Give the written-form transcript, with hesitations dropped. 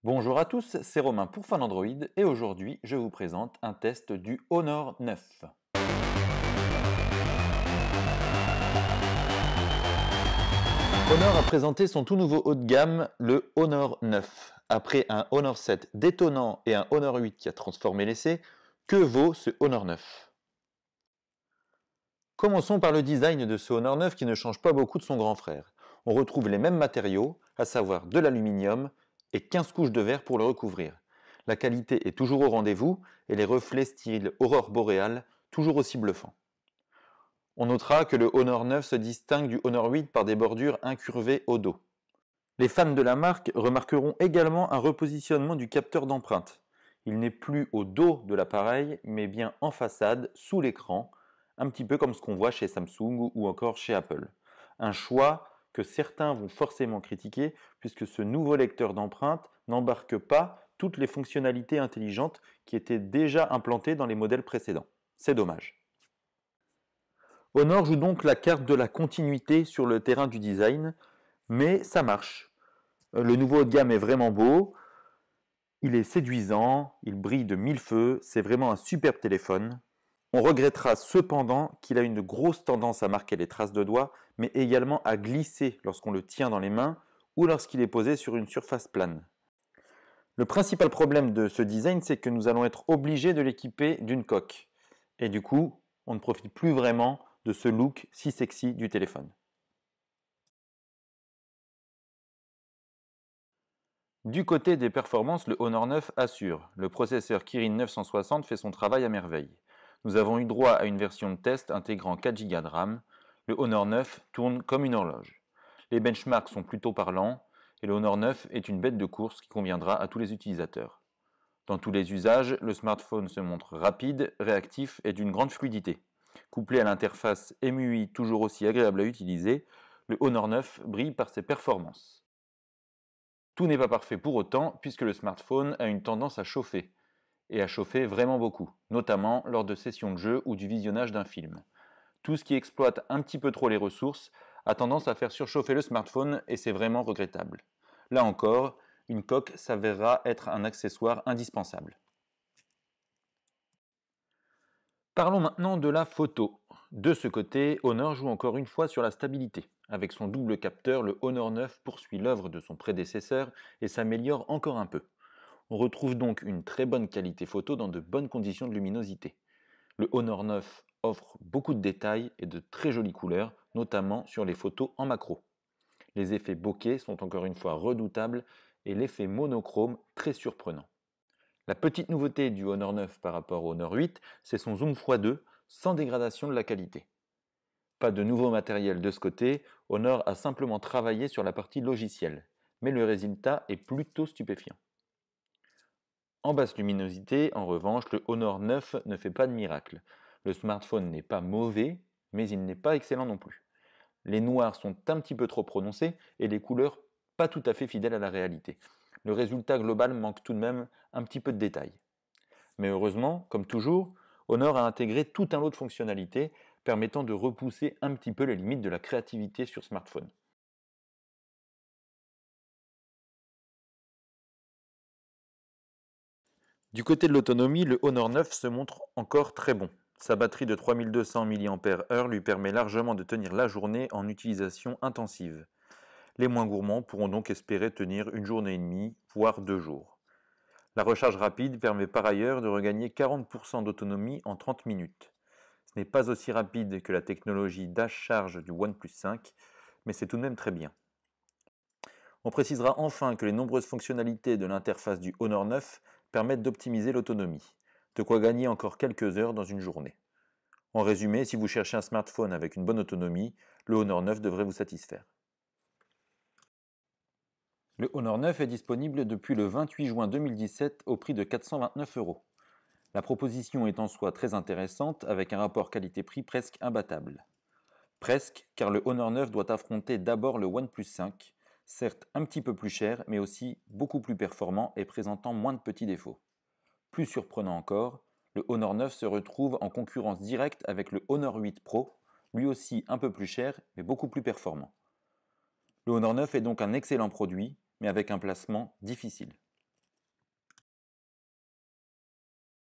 Bonjour à tous, c'est Romain pour Fan Android et aujourd'hui je vous présente un test du Honor 9. Honor a présenté son tout nouveau haut de gamme, le Honor 9. Après un Honor 7 détonnant et un Honor 8 qui a transformé l'essai, que vaut ce Honor 9? Commençons par le design de ce Honor 9 qui ne change pas beaucoup de son grand frère. On retrouve les mêmes matériaux, à savoir de l'aluminium et 15 couches de verre pour le recouvrir. La qualité est toujours au rendez-vous et les reflets style aurore boréale toujours aussi bluffants. On notera que le Honor 9 se distingue du Honor 8 par des bordures incurvées au dos. Les fans de la marque remarqueront également un repositionnement du capteur d'empreinte. Il n'est plus au dos de l'appareil, mais bien en façade, sous l'écran, un petit peu comme ce qu'on voit chez Samsung ou encore chez Apple. Un choix que certains vont forcément critiquer, puisque ce nouveau lecteur d'empreinte n'embarque pas toutes les fonctionnalités intelligentes qui étaient déjà implantées dans les modèles précédents. C'est dommage. Honor joue donc la carte de la continuité sur le terrain du design, mais ça marche. Le nouveau haut de gamme est vraiment beau, il est séduisant, il brille de mille feux, c'est vraiment un superbe téléphone. On regrettera cependant qu'il a une grosse tendance à marquer les traces de doigts, mais également à glisser lorsqu'on le tient dans les mains ou lorsqu'il est posé sur une surface plane. Le principal problème de ce design, c'est que nous allons être obligés de l'équiper d'une coque. Et du coup, on ne profite plus vraiment de ce look si sexy du téléphone. Du côté des performances, le Honor 9 assure. Le processeur Kirin 960 fait son travail à merveille. Nous avons eu droit à une version de test intégrant 4 Go de RAM. Le Honor 9 tourne comme une horloge. Les benchmarks sont plutôt parlants et le Honor 9 est une bête de course qui conviendra à tous les utilisateurs. Dans tous les usages, le smartphone se montre rapide, réactif et d'une grande fluidité. Couplé à l'interface MUI toujours aussi agréable à utiliser, le Honor 9 brille par ses performances. Tout n'est pas parfait pour autant puisque le smartphone a une tendance à chauffer, et à chauffer vraiment beaucoup, notamment lors de sessions de jeu ou du visionnage d'un film. Tout ce qui exploite un petit peu trop les ressources a tendance à faire surchauffer le smartphone et c'est vraiment regrettable. Là encore, une coque s'avérera être un accessoire indispensable. Parlons maintenant de la photo. De ce côté, Honor joue encore une fois sur la stabilité. Avec son double capteur, le Honor 9 poursuit l'œuvre de son prédécesseur et s'améliore encore un peu. On retrouve donc une très bonne qualité photo dans de bonnes conditions de luminosité. Le Honor 9 offre beaucoup de détails et de très jolies couleurs, notamment sur les photos en macro. Les effets bokeh sont encore une fois redoutables et l'effet monochrome très surprenant. La petite nouveauté du Honor 9 par rapport au Honor 8, c'est son zoom x2 sans dégradation de la qualité. Pas de nouveau matériel de ce côté, Honor a simplement travaillé sur la partie logicielle, mais le résultat est plutôt stupéfiant. En basse luminosité, en revanche, le Honor 9 ne fait pas de miracle. Le smartphone n'est pas mauvais, mais il n'est pas excellent non plus. Les noirs sont un petit peu trop prononcés et les couleurs pas tout à fait fidèles à la réalité. Le résultat global manque tout de même un petit peu de détails. Mais heureusement, comme toujours, Honor a intégré tout un lot de fonctionnalités permettant de repousser un petit peu les limites de la créativité sur smartphone. Du côté de l'autonomie, le Honor 9 se montre encore très bon. Sa batterie de 3200 mAh lui permet largement de tenir la journée en utilisation intensive. Les moins gourmands pourront donc espérer tenir une journée et demie, voire 2 jours. La recharge rapide permet par ailleurs de regagner 40% d'autonomie en 30 minutes. Ce n'est pas aussi rapide que la technologie Dash Charge du OnePlus 5, mais c'est tout de même très bien. On précisera enfin que les nombreuses fonctionnalités de l'interface du Honor 9 permettent d'optimiser l'autonomie, de quoi gagner encore quelques heures dans une journée. En résumé, si vous cherchez un smartphone avec une bonne autonomie, le Honor 9 devrait vous satisfaire. Le Honor 9 est disponible depuis le 28 juin 2017 au prix de 429 €. La proposition est en soi très intéressante avec un rapport qualité-prix presque imbattable. Presque, car le Honor 9 doit affronter d'abord le OnePlus 5, certes un petit peu plus cher, mais aussi beaucoup plus performant et présentant moins de petits défauts. Plus surprenant encore, le Honor 9 se retrouve en concurrence directe avec le Honor 8 Pro, lui aussi un peu plus cher, mais beaucoup plus performant. Le Honor 9 est donc un excellent produit, mais avec un placement difficile.